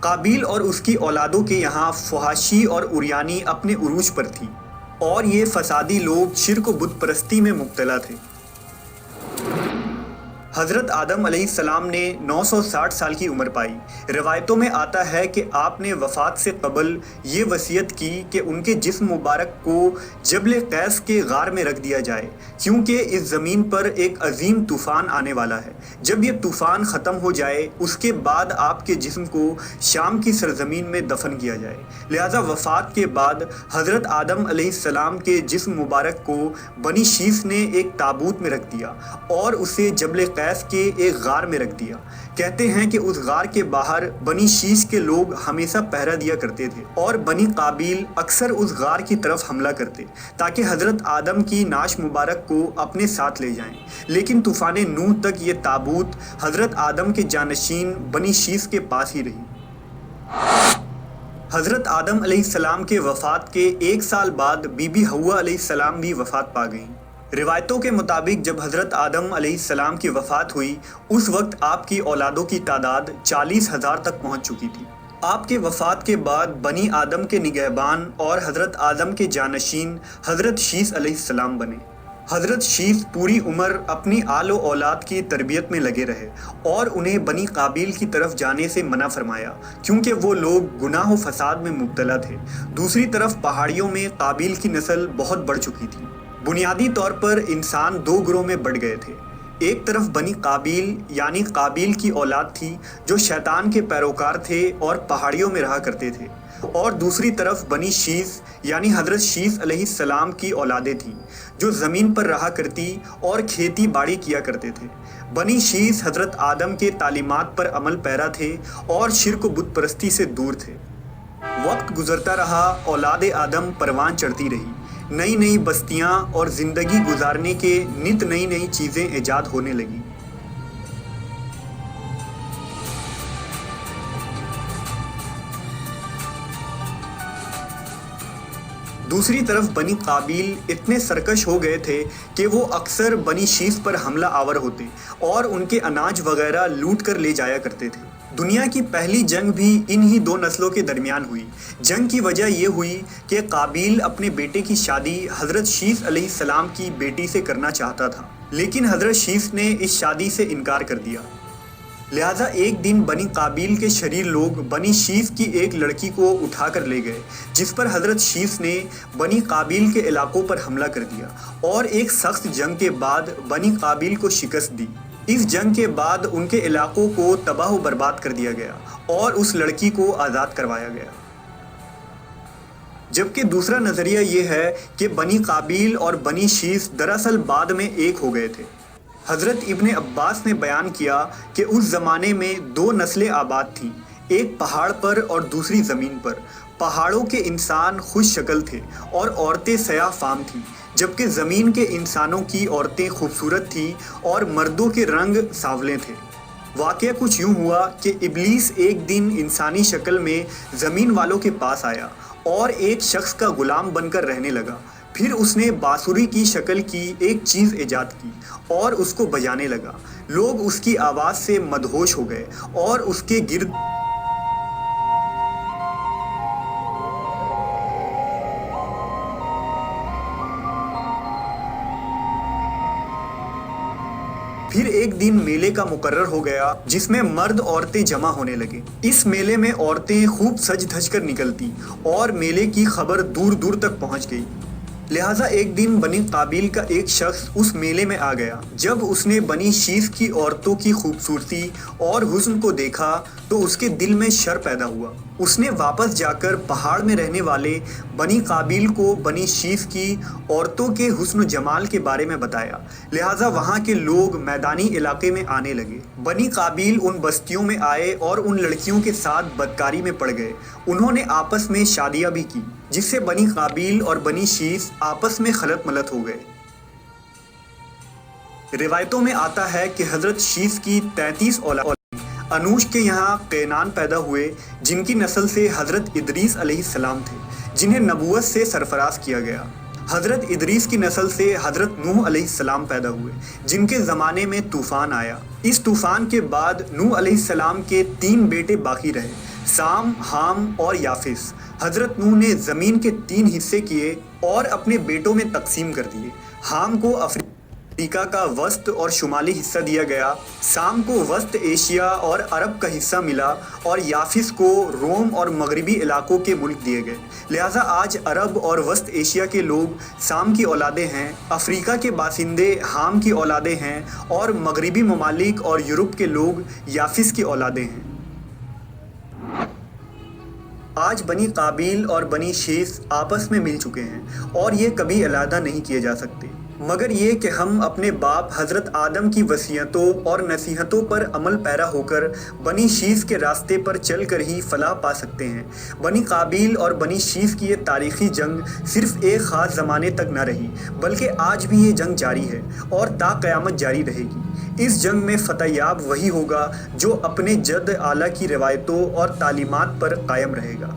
قابیل اور اس کی اولادوں کے یہاں فحاشی اور عریانی اپنے عروج پر تھی، اور یہ فسادی لوگ شرک و بت پرستی میں مبتلا تھے۔ حضرت آدم علیہ السلام نے 960 سال کی عمر پائی۔ روایتوں میں آتا ہے کہ آپ نے وفات سے قبل یہ وصیت کی کہ ان کے جسم مبارک کو جبل قیس کے غار میں رکھ دیا جائے، کیونکہ اس زمین پر ایک عظیم طوفان آنے والا ہے۔ جب یہ طوفان ختم ہو جائے اس کے بعد آپ کے جسم کو شام کی سرزمین میں دفن کیا جائے۔ لہٰذا وفات کے بعد حضرت آدم علیہ السلام کے جسم مبارک کو بنی شیث نے ایک تابوت میں رکھ دیا اور اسے جبل قیس کے ایک غار میں رکھ دیا۔ کہتے ہیں کہ اس غار کے باہر بنی شیث کے لوگ ہمیشہ پہرا دیا کرتے تھے، اور بنی قابیل اکثر اس غار کی طرف حملہ کرتے تاکہ حضرت آدم کی نعش مبارک کو اپنے ساتھ لے جائیں، لیکن طوفان نوح تک یہ تابوت حضرت آدم کے جانشین بنی شیث کے پاس ہی رہی۔ حضرت آدم علیہ السلام کے وفات کے 1 سال بعد بی بی حوا علیہ السلام بھی وفات پا گئیں۔ روایتوں کے مطابق جب حضرت آدم علیہ السلام کی وفات ہوئی اس وقت آپ کی اولادوں کی تعداد 40,000 تک پہنچ چکی تھی۔ آپ کے وفات کے بعد بنی آدم کے نگہبان اور حضرت آدم کے جانشین حضرت شیث علیہ السلام بنے۔ حضرت شیث پوری عمر اپنی آل و اولاد کی تربیت میں لگے رہے اور انہیں بنی قابیل کی طرف جانے سے منع فرمایا، کیونکہ وہ لوگ گناہ و فساد میں مبتلا تھے۔ دوسری طرف پہاڑیوں میں قابیل کی نسل بہت بڑھ چکی تھی۔ بنیادی طور پر انسان 2 گروہ میں بٹ گئے تھے۔ ایک طرف بنی قابیل یعنی قابیل کی اولاد تھی جو شیطان کے پیروکار تھے اور پہاڑیوں میں رہا کرتے تھے، اور دوسری طرف بنی شیث یعنی حضرت شیث علیہ السلام کی اولادیں تھیں جو زمین پر رہا کرتی اور کھیتی باڑی کیا کرتے تھے۔ بنی شیث حضرت آدم کے تعلیمات پر عمل پیرا تھے اور شرک و بت پرستی سے دور تھے۔ وقت گزرتا رہا، اولاد آدم پروان چڑھتی رہی، نئی نئی بستیاں اور زندگی گزارنے کے نت نئی نئی چیزیں ایجاد ہونے لگیں۔ دوسری طرف بنی قابیل اتنے سرکش ہو گئے تھے کہ وہ اکثر بنی شیث پر حملہ آور ہوتے اور ان کے اناج وغیرہ لوٹ کر لے جایا کرتے تھے۔ دنیا کی پہلی جنگ بھی انہی 2 نسلوں کے درمیان ہوئی۔ جنگ کی وجہ یہ ہوئی کہ قابیل اپنے بیٹے کی شادی حضرت شیث علیہ السلام کی بیٹی سے کرنا چاہتا تھا، لیکن حضرت شیث نے اس شادی سے انکار کر دیا۔ لہٰذا ایک دن بنی قابیل کے شریر لوگ بنی شیث کی ایک لڑکی کو اٹھا کر لے گئے، جس پر حضرت شیث نے بنی قابیل کے علاقوں پر حملہ کر دیا اور ایک سخت جنگ کے بعد بنی قابیل کو شکست دی۔ اس جنگ کے بعد ان کے علاقوں کو تباہ و برباد کر دیا گیا اور اس لڑکی کو آزاد کروایا گیا۔ جبکہ دوسرا نظریہ یہ ہے کہ بنی قابیل اور بنی شیث دراصل بعد میں ایک ہو گئے تھے۔ حضرت ابن عباس نے بیان کیا کہ اس زمانے میں 2 نسلیں آباد تھیں، ایک پہاڑ پر اور دوسری زمین پر۔ پہاڑوں کے انسان خوش شکل تھے اور عورتیں سیاہ فام تھیں، جبکہ زمین کے انسانوں کی عورتیں خوبصورت تھیں اور مردوں کے رنگ سانولے تھے۔ واقعہ کچھ یوں ہوا کہ ابلیس ایک دن انسانی شکل میں زمین والوں کے پاس آیا اور ایک شخص کا غلام بن کر رہنے لگا۔ پھر اس نے بانسری کی شکل کی ایک چیز ایجاد کی اور اس کو بجانے لگا۔ لوگ اس کی آواز سے مدہوش ہو گئے اور اس کے گرد پھر ایک دن میلے کا مقرر ہو گیا جس میں مرد عورتیں جمع ہونے لگے۔ اس میلے میں عورتیں خوب سج دھج کر نکلتی اور میلے کی خبر دور دور تک پہنچ گئی۔ لہٰذا ایک دن بنی قابیل کا ایک شخص اس میلے میں آ گیا۔ جب اس نے بنی شیث کی عورتوں کی خوبصورتی اور حسن کو دیکھا تو اس کے دل میں شر پیدا ہوا۔ اس نے واپس جا کر پہاڑ میں رہنے والے بنی قابیل کو بنی شیث کی عورتوں کے حسن و جمال کے بارے میں بتایا۔ لہٰذا وہاں کے لوگ میدانی علاقے میں آنے لگے۔ بنی قابیل ان بستیوں میں آئے اور ان لڑکیوں کے ساتھ بدکاری میں پڑ گئے۔ انہوں نے آپس میں شادیاں بھی کی، جس سے بنی قابیل اور بنی شیث آپس میں خلط ملط ہو گئے۔ روایتوں میں آتا ہے کہ حضرت شیث کی 33 اولاد انوش کے یہاں قینان پیدا ہوئے، جن کی نسل سے حضرت ادریس علیہ السلام تھے، جنہیں نبوت سے سرفراز کیا گیا۔ حضرت ادریس کی نسل سے حضرت نوح علیہ السلام پیدا ہوئے، جن کے زمانے میں طوفان آیا۔ اس طوفان کے بعد نوح علیہ السلام کے 3 بیٹے باقی رہے، سام، حام اور یافس۔ حضرت نوح نے زمین کے 3 حصے کیے اور اپنے بیٹوں میں تقسیم کر دیے۔ حام کو افریقہ کا وسط اور شمالی حصہ دیا گیا، سام کو وسط ایشیا اور عرب کا حصہ ملا، اور یافس کو روم اور مغربی علاقوں کے ملک دیے گئے۔ لہٰذا آج عرب اور وسط ایشیا کے لوگ سام کی اولادیں ہیں، افریقہ کے باشندے حام کی اولادیں ہیں، اور مغربی ممالک اور یورپ کے لوگ یافس کی اولادیں ہیں۔ آج بنی قابیل اور بنی شیث آپس میں مل چکے ہیں اور یہ کبھی علیحدہ نہیں کیے جا سکتے، مگر یہ کہ ہم اپنے باپ حضرت آدم کی وصیتوں اور نصیحتوں پر عمل پیرا ہو کر بنی شیث کے راستے پر چل کر ہی فلاح پا سکتے ہیں۔ بنی قابیل اور بنی شیث کی یہ تاریخی جنگ صرف ایک خاص زمانے تک نہ رہی، بلکہ آج بھی یہ جنگ جاری ہے اور تا قیامت جاری رہے گی۔ اس جنگ میں فتح یاب وہی ہوگا جو اپنے جد اعلیٰ کی روایتوں اور تعلیمات پر قائم رہے گا۔